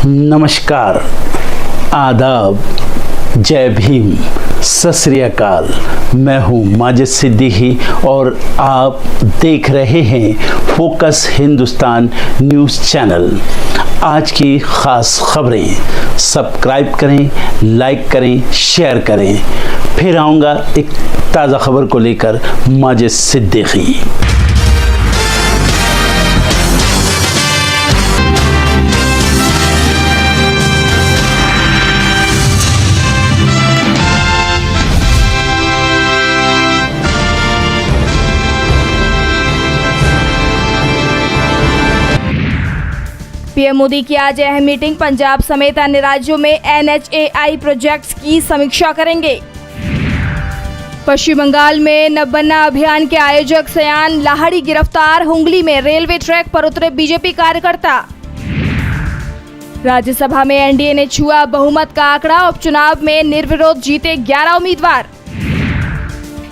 नमस्कार, आदाब, जय भीम, सत श्री अकाल। मैं हूँ माजिद सिद्दीकी और आप देख रहे हैं फोकस हिंदुस्तान न्यूज़ चैनल। आज की ख़ास खबरें सब्सक्राइब करें, लाइक करें, शेयर करें। फिर आऊँगा एक ताज़ा खबर को लेकर माजिद सिद्दीकी। पीएम मोदी की आज अहम मीटिंग, पंजाब समेत अन्य राज्यों में NHAI प्रोजेक्ट्स की समीक्षा करेंगे। पश्चिम बंगाल में नब्बन्ना अभियान के आयोजक सयान लाहड़ी गिरफ्तार, हुंगली में रेलवे ट्रैक पर उतरे बीजेपी कार्यकर्ता। राज्यसभा में एनडीए ने छुआ बहुमत का आंकड़ा, उपचुनाव में निर्विरोध जीते 11 उम्मीदवार।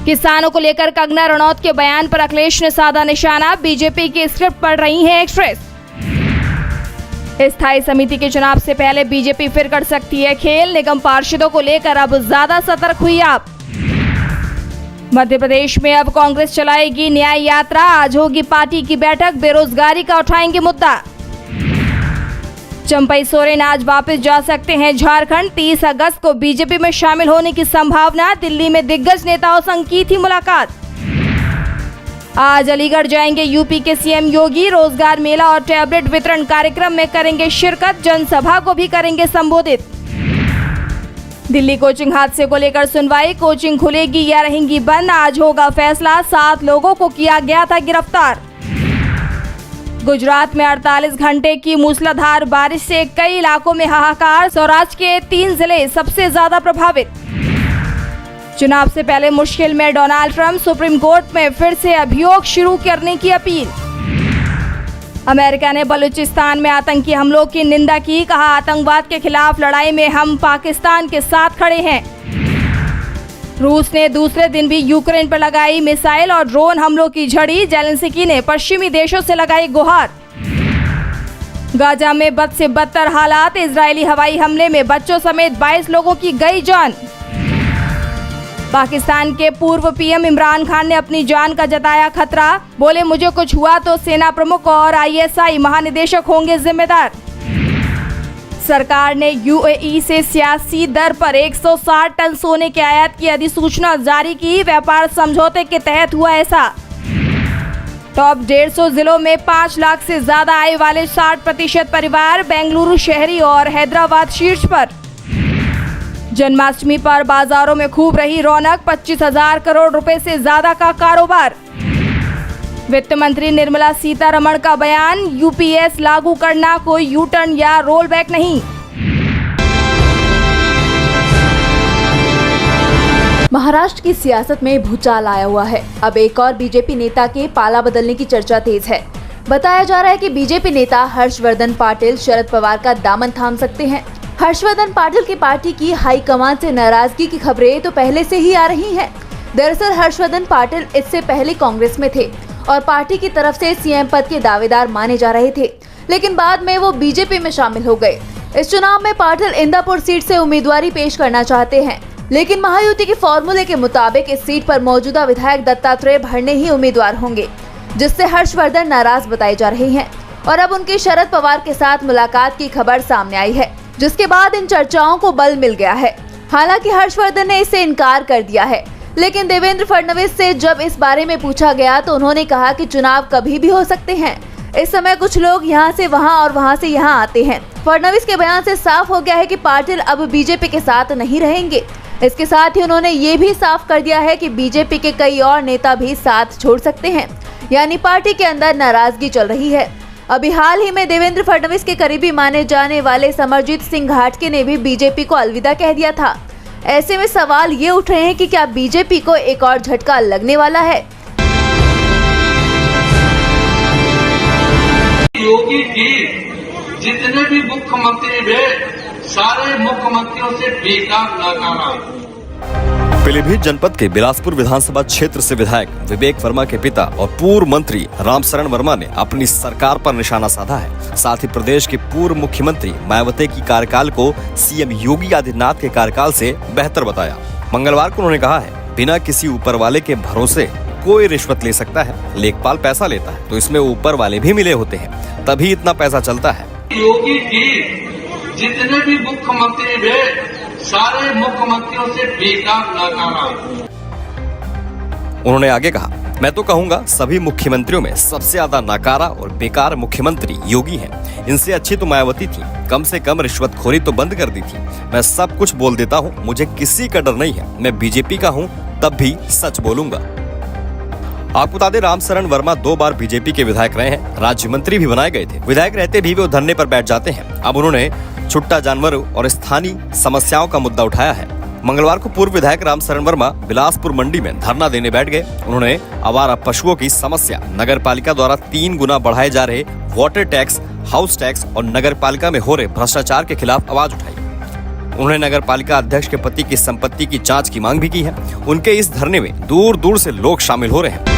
किसानों को लेकर कंगना रनौत के बयान पर अखिलेश ने साधा निशाना, बीजेपी की स्क्रिप्ट पढ़ रही है एक्सप्रेस। स्थायी समिति के चुनाव से पहले बीजेपी फिर कर सकती है खेल, निगम पार्षदों को लेकर अब ज्यादा सतर्क हुई आप। मध्य प्रदेश में अब कांग्रेस चलाएगी न्याय यात्रा, आज होगी पार्टी की बैठक, बेरोजगारी का उठाएंगे मुद्दा। चंपई सोरेन आज वापस जा सकते हैं झारखंड, 30 अगस्त को बीजेपी में शामिल होने की संभावना, दिल्ली में दिग्गज नेताओं संग की थी मुलाकात। आज अलीगढ़ जाएंगे यूपी के सीएम योगी, रोजगार मेला और टैबलेट वितरण कार्यक्रम में करेंगे शिरकत, जनसभा को भी करेंगे संबोधित। दिल्ली कोचिंग हादसे को लेकर सुनवाई, कोचिंग खुलेगी या रहेंगी बंद, आज होगा फैसला, 7 लोगों को किया गया था गिरफ्तार। गुजरात में 48 घंटे की मूसलाधार बारिश से कई इलाकों में हाहाकार, सौराष्ट्र के 3 जिले सबसे ज्यादा प्रभावित। चुनाव से पहले मुश्किल में डोनाल्ड ट्रंप, सुप्रीम कोर्ट में फिर से अभियोग शुरू करने की अपील। अमेरिका ने बलूचिस्तान में आतंकी हमलों की निंदा की, कहा आतंकवाद के खिलाफ लड़ाई में हम पाकिस्तान के साथ खड़े हैं। रूस ने दूसरे दिन भी यूक्रेन पर लगाई मिसाइल और ड्रोन हमलों की झड़ी, जेलेंस्की ने पश्चिमी देशों से लगाई गुहार। गाजा में बद से बदतर हालात, इजरायली हवाई हमले में बच्चों समेत 22 लोगों की गई जान। पाकिस्तान के पूर्व पीएम इमरान खान ने अपनी जान का जताया खतरा, बोले मुझे कुछ हुआ तो सेना प्रमुख और ISI महानिदेशक होंगे जिम्मेदार। सरकार ने UAE से सियासी दर पर 160 टन सोने के आयात की अधिसूचना जारी की, व्यापार समझौते के तहत हुआ ऐसा। टॉप 150 जिलों में 5 लाख से ज्यादा आय वाले 60% परिवार, बेंगलुरु शहरी और हैदराबाद शीर्ष पर। जन्माष्टमी पर बाजारों में खूब रही रौनक, 25,000 करोड़ रुपए से ज्यादा का कारोबार। वित्त मंत्री निर्मला सीतारमण का बयान, UPS लागू करना कोई यू टर्न या रोल बैक नहीं। महाराष्ट्र की सियासत में भूचाल आया हुआ है। अब एक और बीजेपी नेता के पाला बदलने की चर्चा तेज है। बताया जा रहा है कि बीजेपी नेता हर्षवर्धन पाटिल शरद पवार का दामन थाम सकते हैं। हर्षवर्धन पाटिल की पार्टी की हाईकमान से नाराजगी की खबरें तो पहले से ही आ रही हैं। दरअसल हर्षवर्धन पाटिल इससे पहले कांग्रेस में थे और पार्टी की तरफ से सीएम पद के दावेदार माने जा रहे थे, लेकिन बाद में वो बीजेपी में शामिल हो गए। इस चुनाव में पाटिल इंदापुर सीट से उम्मीदवारी पेश करना चाहते हैं, लेकिन महायुति के फॉर्मूले के मुताबिक इस सीट पर मौजूदा विधायक दत्तात्रेय भरणे ही उम्मीदवार होंगे, जिससे हर्षवर्धन नाराज बताए जा रहे हैं। और अब उनकी शरद पवार के साथ मुलाकात की खबर सामने आई है, जिसके बाद इन चर्चाओं को बल मिल गया है। हालांकि हर्षवर्धन ने इससे इनकार कर दिया है, लेकिन देवेंद्र फडणवीस से जब इस बारे में पूछा गया तो उन्होंने कहा कि चुनाव कभी भी हो सकते हैं। इस समय कुछ लोग यहां से वहां और वहां से यहां आते हैं। फडणवीस के बयान से साफ हो गया है कि पाटिल अब बीजेपी के साथ नहीं रहेंगे। इसके साथ ही उन्होंने ये भी साफ कर दिया है कि बीजेपी के कई और नेता भी साथ छोड़ सकते हैं, यानी पार्टी के अंदर नाराजगी चल रही है। अभी हाल ही में देवेंद्र फडणवीस के करीबी माने जाने वाले समरजीत सिंह घाटगे ने भी बीजेपी को अलविदा कह दिया था। ऐसे में सवाल ये उठ रहे हैं कि क्या बीजेपी को एक और झटका लगने वाला है। योगी की जितने भी मुख्यमंत्री हुए, सारे मुख्यमंत्रियों से बेकार नकारा। पीलीभीत जनपद के बिलासपुर विधानसभा क्षेत्र से विधायक विवेक वर्मा के पिता और पूर्व मंत्री रामशरण वर्मा ने अपनी सरकार पर निशाना साधा है। साथ ही प्रदेश के पूर्व मुख्यमंत्री मायावती की कार्यकाल को सीएम योगी आदित्यनाथ के कार्यकाल से बेहतर बताया। मंगलवार को उन्होंने कहा है, बिना किसी ऊपर वाले के भरोसे कोई रिश्वत ले सकता है। लेखपाल पैसा लेता है तो इसमें ऊपर वाले भी मिले होते हैं, तभी इतना पैसा चलता है। योगी जी जितने भी मुख्यमंत्री हुए सारे मुख्यमंत्रियों से बेकार नकारा। उन्होंने आगे कहा, मैं तो कहूंगा सभी मुख्यमंत्रियों में सबसे ज्यादा नाकारा और बेकार मुख्यमंत्री योगी हैं। इनसे अच्छी तो मायावती थी, कम से कम रिश्वतखोरी तो बंद कर दी थी। मैं सब कुछ बोल देता हूँ, मुझे किसी का डर नहीं है। मैं बीजेपी का हूँ, तब भी सच बोलूंगा। आपको बता दें, रामशरण वर्मा 2 बार बीजेपी के विधायक रहे हैं, राज्य मंत्री भी बनाए गए थे। विधायक रहते भी वो धरने पर बैठ जाते हैं। अब उन्होंने छुट्टा जानवरों और स्थानीय समस्याओं का मुद्दा उठाया है। मंगलवार को पूर्व विधायक रामशरण वर्मा बिलासपुर मंडी में धरना देने बैठ गए। उन्होंने आवारा पशुओं की समस्या, नगर पालिका द्वारा 3 गुना बढ़ाए जा रहे वाटर टैक्स, हाउस टैक्स और नगर पालिका में हो रहे भ्रष्टाचार के खिलाफ आवाज उठाई। उन्होंने नगर पालिका अध्यक्ष के पति की संपत्ति की जांच की मांग भी की है। उनके इस धरने में दूर दूर से लोग शामिल हो रहे हैं।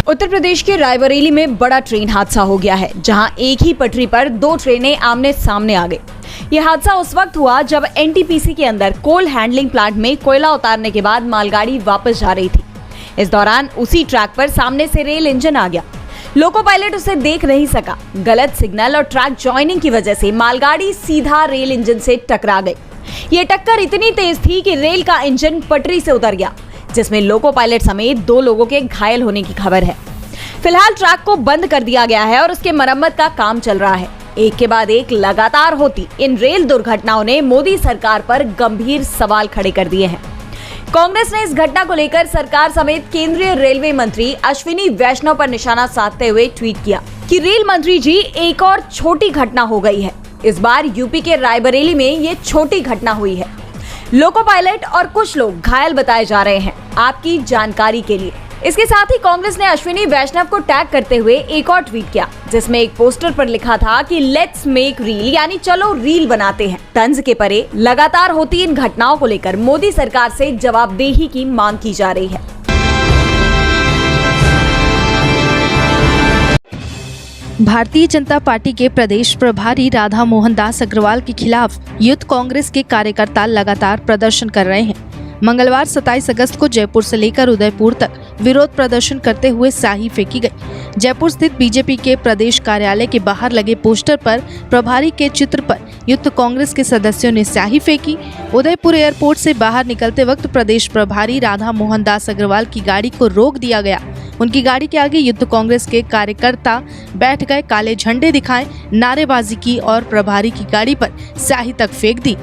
उत्तर प्रदेश के रायबरेली में बड़ा ट्रेन हादसा हो गया है, जहां एक ही पटरी पर 2 ट्रेनें आमने सामने आ गई। यह हादसा उस वक्त हुआ जब एनटीपीसी के अंदर कोल हैंडलिंग प्लांट में कोयला उतारने के बाद मालगाड़ी वापस जा रही थी। इस दौरान उसी ट्रैक पर सामने से रेल इंजन आ गया। लोको पायलट उसे देख नहीं सका। गलत सिग्नल और ट्रैक ज्वाइनिंग की वजह से मालगाड़ी सीधा रेल इंजन से टकरा गई। ये टक्कर इतनी तेज थी कि रेल का इंजन पटरी से उतर गया, जिसमें लोको पायलट समेत 2 लोगों के घायल होने की खबर है। फिलहाल ट्रैक को बंद कर दिया गया है और उसके मरम्मत का काम चल रहा है। एक के बाद एक लगातार होती इन रेल दुर्घटनाओं ने मोदी सरकार पर गंभीर सवाल खड़े कर दिए हैं। कांग्रेस ने इस घटना को लेकर सरकार समेत केंद्रीय रेलवे मंत्री अश्विनी वैष्णव पर निशाना साधते हुए ट्वीट किया कि रेल मंत्री जी, एक और छोटी घटना हो गई है। इस बार यूपी के रायबरेली में ये छोटी घटना हुई है। लोको पायलट और कुछ लोग घायल बताए जा रहे हैं, आपकी जानकारी के लिए। इसके साथ ही कांग्रेस ने अश्विनी वैष्णव को टैग करते हुए एक और ट्वीट किया, जिसमें एक पोस्टर पर लिखा था कि लेट्स मेक रील, यानी चलो रील बनाते हैं। तंज के परे लगातार होती इन घटनाओं को लेकर मोदी सरकार से जवाबदेही की मांग की जा रही है। भारतीय जनता पार्टी के प्रदेश प्रभारी राधा मोहन दास अग्रवाल के खिलाफ यूथ कांग्रेस के कार्यकर्ता लगातार प्रदर्शन कर रहे हैं। मंगलवार 27 अगस्त को जयपुर से लेकर उदयपुर तक विरोध प्रदर्शन करते हुए स्याही फेंकी गई। जयपुर स्थित बीजेपी के प्रदेश कार्यालय के बाहर लगे पोस्टर पर प्रभारी के चित्र पर यूथ कांग्रेस के सदस्यों ने स्याही फेंकी। उदयपुर एयरपोर्ट से बाहर निकलते वक्त प्रदेश प्रभारी राधा मोहन दास अग्रवाल की गाड़ी को रोक दिया गया। उनकी गाड़ी के आगे यूथ कांग्रेस के कार्यकर्ता बैठ गए, काले झंडे दिखाए, नारेबाजी की और प्रभारी की गाड़ी पर स्याही तक फेंक दी।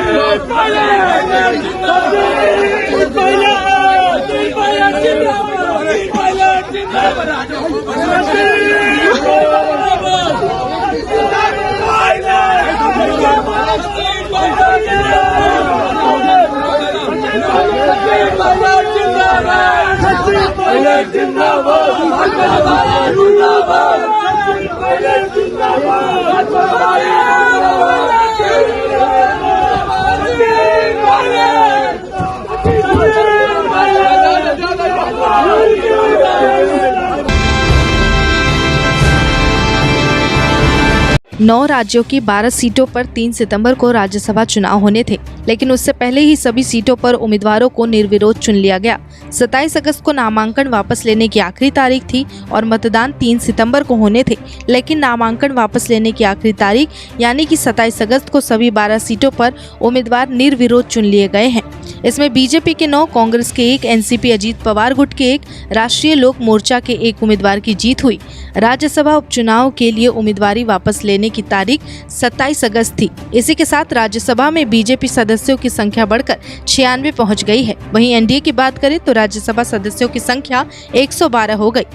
Hey, नौ राज्यों की 12 सीटों पर 3 सितंबर को राज्यसभा चुनाव होने थे, लेकिन उससे पहले ही सभी सीटों पर उम्मीदवारों को निर्विरोध चुन लिया गया। 27 अगस्त को नामांकन वापस लेने की आखिरी तारीख थी और मतदान 3 सितंबर को होने थे, लेकिन नामांकन वापस लेने की आखिरी तारीख यानी कि 27 अगस्त को सभी 12 सीटों पर उम्मीदवार निर्विरोध चुन लिए गए हैं। इसमें बीजेपी के 9, कांग्रेस के 1, एनसीपी अजीत पवार गुट के 1, राष्ट्रीय लोक मोर्चा के 1 उम्मीदवार की जीत हुई। राज्यसभा उपचुनाव के लिए उम्मीदवारी वापस लेने की तारीख 27 अगस्त थी। इसी के साथ राज्यसभा में बीजेपी सदस्यों की संख्या बढ़कर 96 पहुंच गई है। वहीं एनडीए की बात करें तो राज्यसभा सदस्यों की संख्या 112 हो गई।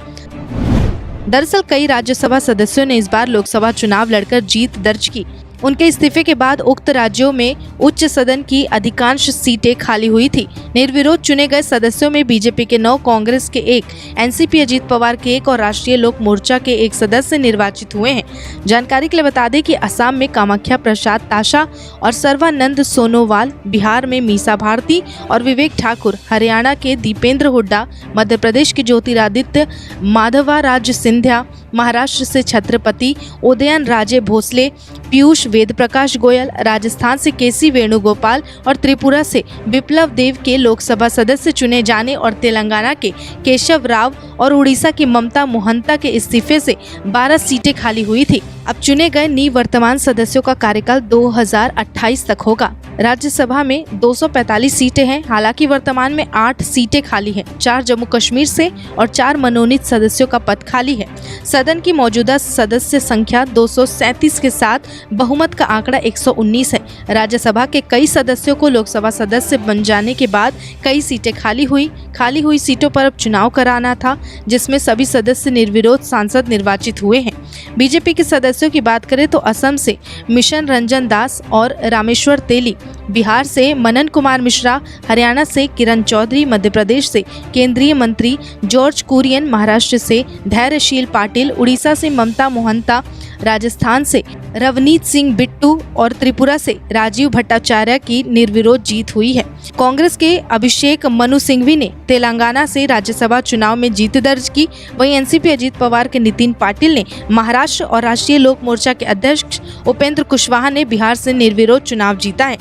दरअसल कई राज्यसभा सदस्यों ने इस बार लोकसभा चुनाव लड़कर जीत दर्ज की। उनके इस्तीफे के बाद उक्त राज्यों में उच्च सदन की अधिकांश सीटें खाली हुई थी। निर्विरोध चुने गए सदस्यों में बीजेपी के 9, कांग्रेस के 1, एनसीपी अजीत पवार के 1 और राष्ट्रीय लोक मोर्चा के 1 सदस्य निर्वाचित हुए हैं। जानकारी के लिए बता दें कि असम में कामाख्या प्रसाद ताशा और सर्वानंद सोनोवाल, बिहार में मीसा भारती और विवेक ठाकुर, हरियाणा के दीपेंद्र हुड्डा, मध्य प्रदेश के ज्योतिरादित्य माधवा राज सिंधिया, महाराष्ट्र से छत्रपति उदयन राजे भोसले, पीयूष वेद प्रकाश गोयल, राजस्थान से केसी वेणुगोपाल और त्रिपुरा से विप्लव देव के लोकसभा सदस्य चुने जाने और तेलंगाना के केशव राव और उड़ीसा की ममता मोहंता के इस्तीफे से 12 सीटें खाली हुई थी। अब चुने गए निवर्तमान सदस्यों का कार्यकाल 2028 तक होगा। राज्यसभा में 245 सीटें हैं। हालांकि वर्तमान में 8 सीटें खाली हैं। 4 जम्मू कश्मीर से और 4 मनोनीत सदस्यों का पद खाली है। सदन की मौजूदा सदस्य संख्या 237 के साथ बहुमत का आंकड़ा 119 है। राज्यसभा के कई सदस्यों को लोकसभा सदस्य बन जाने के बाद कई सीटें खाली हुई सीटों पर अब चुनाव कराना था, जिसमें सभी सदस्य निर्विरोध सांसद निर्वाचित हुए हैं। बीजेपी के सदस्यों की बात करें तो असम से मिशन रंजन दास और रामेश्वर तेली, बिहार से मनन कुमार मिश्रा, हरियाणा से किरण चौधरी, मध्य प्रदेश से केंद्रीय मंत्री जॉर्ज कुरियन, महाराष्ट्र से धैर्यशील पाटिल, उड़ीसा से ममता मोहंता, राजस्थान से रवनीत सिंह बिट्टू और त्रिपुरा से राजीव भट्टाचार्य की निर्विरोध जीत हुई है। कांग्रेस के अभिषेक मनु सिंघवी ने तेलंगाना से राज्यसभा चुनाव में जीत दर्ज की। वहीं एनसीपी अजीत पवार के नितिन पाटिल ने महाराष्ट्र और राष्ट्रीय लोक मोर्चा के अध्यक्ष उपेंद्र कुशवाहा ने बिहार से निर्विरोध चुनाव जीता है।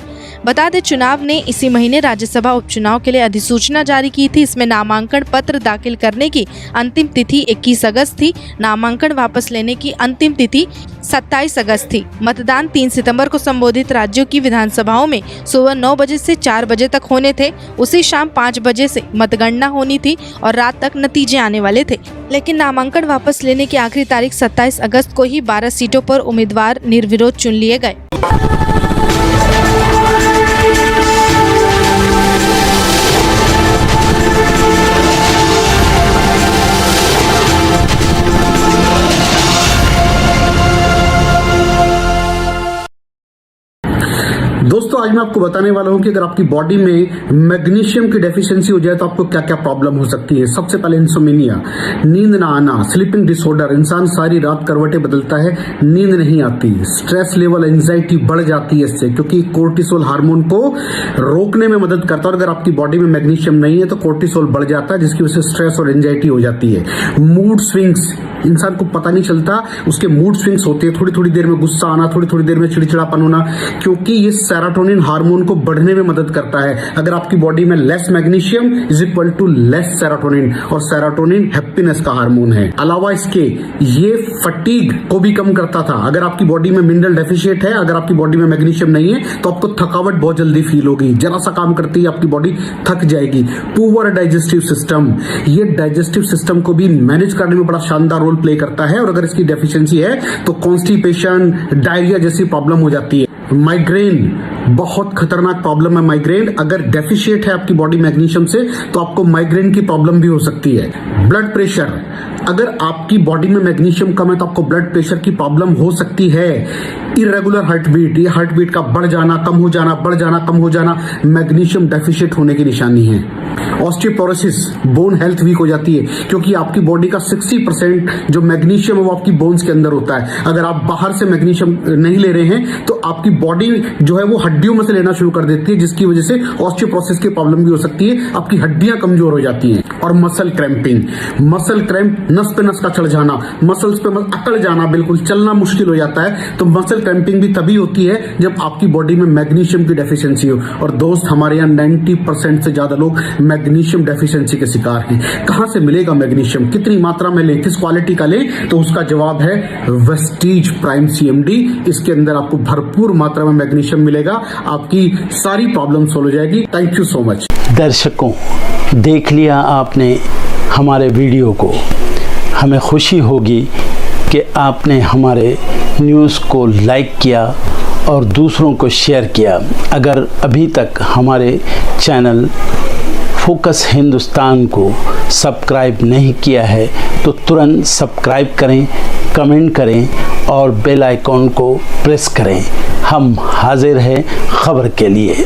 बता दें, चुनाव ने इसी महीने राज्यसभा उपचुनाव के लिए अधिसूचना जारी की थी। इसमें नामांकन पत्र दाखिल करने की अंतिम तिथि 21 अगस्त थी। नामांकन वापस लेने की अंतिम तिथि 27 अगस्त थी। मतदान 3 सितंबर को संबोधित राज्यों की विधानसभाओं में सुबह 9 बजे से 4 बजे तक होने थे। उसी शाम 5 बजे से मतगणना होनी थी और रात तक नतीजे आने वाले थे। लेकिन नामांकन वापस लेने की आखिरी तारीख 27 अगस्त को ही 12 सीटों पर उम्मीदवार निर्विरोध चुन लिए गए। दोस्तों आज मैं आपको बताने वाला हूं कि अगर आपकी बॉडी में मैग्नीशियम की डेफिशिएंसी हो जाए तो आपको क्या क्या प्रॉब्लम हो सकती है। सबसे पहले इंसोमेनिया, नींद ना आना, स्लीपिंग डिसऑर्डर, इंसान सारी रात करवटें बदलता है, नींद नहीं आती, स्ट्रेस लेवल, एंजाइटी बढ़ जाती है इससे, क्योंकि कोर्टिसोल हार्मोन को रोकने में मदद करता है। और अगर आपकी बॉडी में मैग्नीशियम नहीं है तो कोर्टिसोल बढ़ जाता है, जिसकी वजह से स्ट्रेस और एंजाइटी हो जाती है। मूड स्विंग्स, इंसान को पता नहीं चलता उसके मूड स्विंग्स होते हैं, थोड़ी थोड़ी देर में गुस्सा आना, थोड़ी थोड़ी देर में चिड़चिड़ापन होना, क्योंकि ये सेरोटोनिन हार्मोन को बढ़ने में मदद करता है। अगर आपकी बॉडी में less magnesium is equal to less serotonin, और सेरोटोनिन हैप्पीनेस का हार्मोन है। अलावा इसके ये फटीग को भी कम करता था। अगर आपकी बॉडी में मिनरल डेफिशिएट है, अगर आपकी बॉडी में मैग्नीशियम नहीं है तो आपको थकावट बहुत जल्दी फील होगी, जरा सा काम करती है आपकी बॉडी थक जाएगी। पुअर डाइजेस्टिव सिस्टम, ये डाइजेस्टिव सिस्टम को भी मैनेज करने में बड़ा शानदार रोल प्ले करता है, और अगर इसकी डेफिशिएंसी है तो कॉन्स्टिपेशन, डायरिया जैसी प्रॉब्लम हो जाती है। माइग्रेन, बहुत खतरनाक प्रॉब्लम है माइग्रेन। अगर डेफिशिएट है आपकी बॉडी मैग्नीशियम से तो आपको माइग्रेन की प्रॉब्लम भी हो सकती है। ब्लड प्रेशर, अगर आपकी बॉडी में मैग्नीशियम कम है तो आपको ब्लड प्रेशर की प्रॉब्लम हो सकती है। इरेगुलर हार्ट बीट, ये हार्ट बीट का बढ़ जाना, कम हो जाना, बढ़ जाना, कम हो जाना, मैग्नीशियम डेफिशिएट होने की निशानी है। ऑस्टियोपोरोसिस, बोन हेल्थ वीक हो जाती है, क्योंकि आपकी बॉडी का 60% जो मैग्नीशियम है वो आपकी बोन्स के अंदर होता है। अगर आप बाहर से मैग्नीशियम नहीं ले रहे हैं तो आपकी बॉडी जो है वो हड्डियों में से लेना शुरू कर देती है, जिसकी वजह से ऑस्टियोपोरोसिस की प्रॉब्लम भी हो सकती है, आपकी हड्डियां कमजोर हो जाती हैं। और मसल क्रैम्पिंग, मसल क्रैम्प, नस पे नस का चढ़ जाना, मसल्स पे अकड़ जाना, बिल्कुल चलना मुश्किल हो जाता है। तो मसल क्रैम्पिंग भी तभी होती है जब आपकी बॉडी में मैग्नीशियम की डेफिशिएंसी हो। और दोस्त, हमारे यहाँ 90% से ज्यादा लोग मैग्नीशियम डेफिशिएंसी के शिकार हैं। कहां से मिलेगा मैग्नीशियम, कितनी मात्रा में लें, किस क्वालिटी का लें? तो उसका जवाब है वेस्टीज प्राइम CMD। इसके अंदर आपको भरपूर मात्रा में मैग्नीशियम मिलेगा, आपकी सारी प्रॉब्लम सॉल्व हो जाएगी। Thank you so much. दर्शकों, देख लिया आपने हमारे वीडियो को। हमें खुशी होगी कि आपने हमारे न्यूज़ को लाइक किया और दूसरों को शेयर किया। अगर अभी तक हमारे चैनल फोकस हिंदुस्तान को सब्सक्राइब नहीं किया है तो तुरंत सब्सक्राइब करें, कमेंट करें और बेल आइकॉन को प्रेस करें। हम हाजिर हैं खबर के लिए।